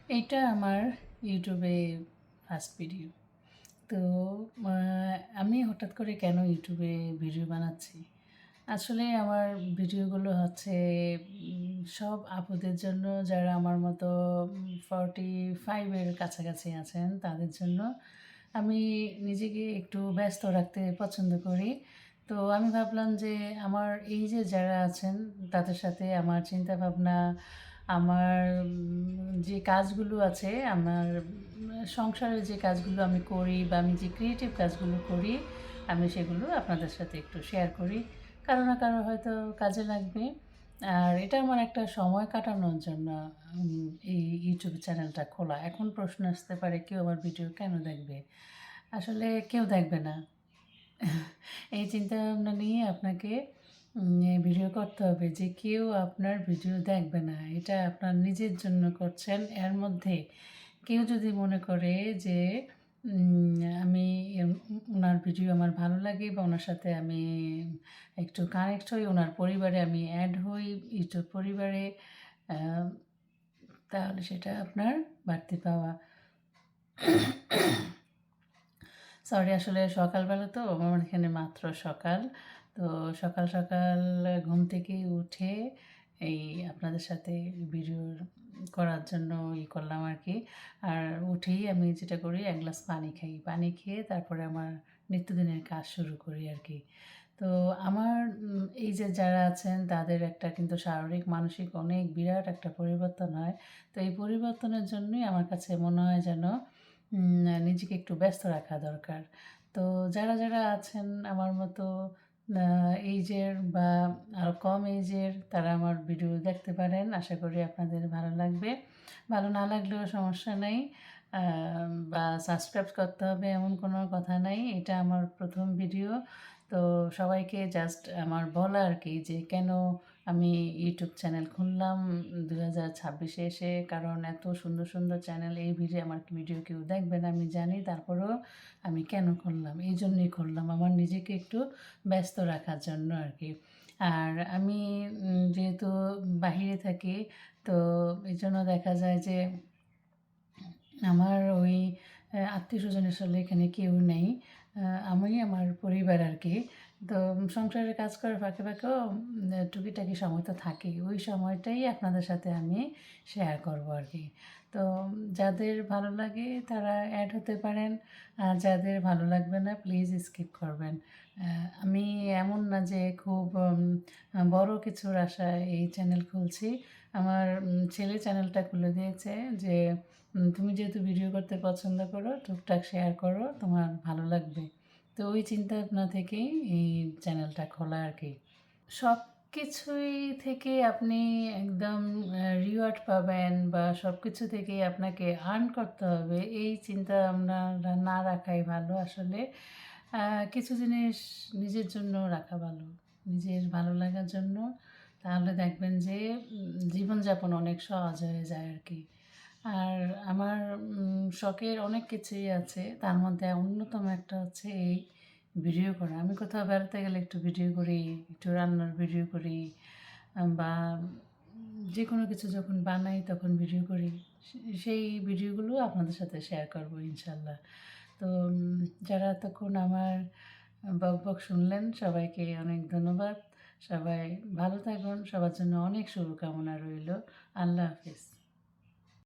এইটা আমার ইউটিউবে ফার্স্ট ভিডিও। তো আ আমি হঠাৎ করে কেন ইউটিউবে ভিডিও বানাচ্ছি? আসলে আমার ভিডিওগুলো হচ্ছে সব আপুদের জন্য যারা আমার মতো 45 এর কাছাকাছি আছেন তাদের জন্য। আমি নিজেকে একটু ব্যস্ত রাখতে পছন্দ করি। তো আমি ভাবলাম যে আমার এই যে যারা আছেন তাদের সাথে আমার চিন্তাভাবনা, আমার যে কাজগুলো আছে, আমার সংসারের যে কাজগুলো আমি করি বা আমি যে ক্রিয়েটিভ কাজগুলো করি, আমি সেগুলো আপনাদের সাথে একটু শেয়ার করি। কারো না কারো হয়তো কাজে লাগবে। আর এটা আমার একটা সময় কাটানোর জন্য এই ইউটিউব চ্যানেলটা খোলা। এখন প্রশ্ন আসতে পারে, কেউ আমার ভিডিও কেন দেখবে? আসলে কেউ দেখবে না। এই চিন্তাভাবনা নিয়ে আপনাকে ভিডিও করতে হবে যে কেউ আপনার ভিডিও দেখবে না। এটা আপনার নিজের জন্য করছেন। এর মধ্যে কেউ যদি মনে করে যে আমি ওনার ভিডিও আমার ভালো লাগে বা ওনার সাথে আমি একটু কানেক্ট হই, ওনার পরিবারে আমি অ্যাড হই, ইউটিউব পরিবারে, আ তাহলে সেটা আপনার বাড়তি পাওয়া। সরি, আসলে সকালবেলা তো আমার এখানে মাত্র সকাল। তো সকাল, সকাল ঘুম থেকে উঠে এই আপনাদের সাথে ভিডিও করার জন্য করলাম আরকি। আর উঠেই আমি যেটা করি ১ গ্লাস পানি খাই। পানি খেয়ে তারপরে আমার নিত্যদিনের কাজ শুরু করি আরকি। তো আমার এই যে যারা আছেন তাদের একটা কিন্তু শারীরিক, মানসিক অনেক বিরাট একটা পরিবর্তন হয়। তো এই পরিবর্তনের জন্যই আমার কাছে মনে হয় যেন নিজেকে একটু ব্যস্ত রাখা দরকার। তো যারা আছেন আমার মতো আ এইজের বা আরও কম এইজের, তারা আমার ভিডিও দেখতে পারেন। আশা করি আপনাদের ভালো লাগবে। ভালো না লাগলেও সমস্যা নাই। আ বা সাবস্ক্রাইব করতে হবে এমন কোনো কথা নাই। এটা আমার ১ম ভিডিও। তো সবাইকে জাস্ট আমার বলা আরকি যে কেন আমি ইউটিউব চ্যানেল খুললাম ২০২৬ এ এসে। কারণ এত সুন্দর, সুন্দর চ্যানেল, এই আমার ভিডিও কেউ দেখবে না আমি জানি। তারপরেও আমি কেন খুললাম? এইজন্যই খুললাম। আমার নিজেকে একটু ব্যস্ত রাখার জন্য আরকি। আর আমি যেহেতু বাহিরে থাকি, তো এজন্য দেখা যায় যে আমার ওই আত্মীয়স্বজন আসলে এখানে কেউ নেই। আ আমি আমার পরিবার আরকি। তো সংসারের কাজ করার ফাঁকে, ফাঁকেও টুকিটাকি সময় তো থাকেই। ওই সময়টাই আপনাদের সাথে আমি শেয়ার করব আরকি। তো যাদের ভালো লাগে তারা অ্যাড হতে পারেন। আর যাদের ভালো লাগবে না প্লিজ স্কিপ করবেন। আ আমি এমন না যে খুব বড় কিছুর আশায় এই চ্যানেল খুলছি। আমার ছেলে চ্যানেলটা খুলে দিয়েছে যে তুমি যেহেতু ভিডিও করতে পছন্দ করো, টুকটাক শেয়ার করো, তোমার ভালো লাগবে। তো ওই চিন্তাভাবনা থেকেই এই চ্যানেলটা খোলা আরকি। সবকিছুই থেকে আপনি একদম রিওয়ার্ড পাবেন বা সবকিছু থেকেই আপনাকে আর্ন করতে হবে, এই চিন্তা আমরা না রাখাই ভালো আসলে। আ কিছু জিনিস নিজের জন্য রাখা ভালো। নিজের ভালো লাগার জন্য। তাহলে দেখবেন যে জীবনযাপন অনেক সহজ হয়ে যায় আরকি। আর আমার শখের অনেক কিছুই আছে। তার মধ্যে অন্যতম একটা হচ্ছে এই ভিডিও করা। আমি কোথাও বেড়াতে গেলে একটু ভিডিও করি, একটু রান্নার ভিডিও করি, বা যেকোনো কিছু যখন বানাই তখন ভিডিও করি। সেই ভিডিওগুলো আপনাদের সাথে শেয়ার করব ইনশাআল্লাহ। তো যারা এতক্ষণ আমার বকবক শুনলেন সবাইকে অনেক ধন্যবাদ। সবাই ভালো থাকুন। সবার জন্য অনেক শুভকামনা রইলো। আল্লাহ হাফেজ।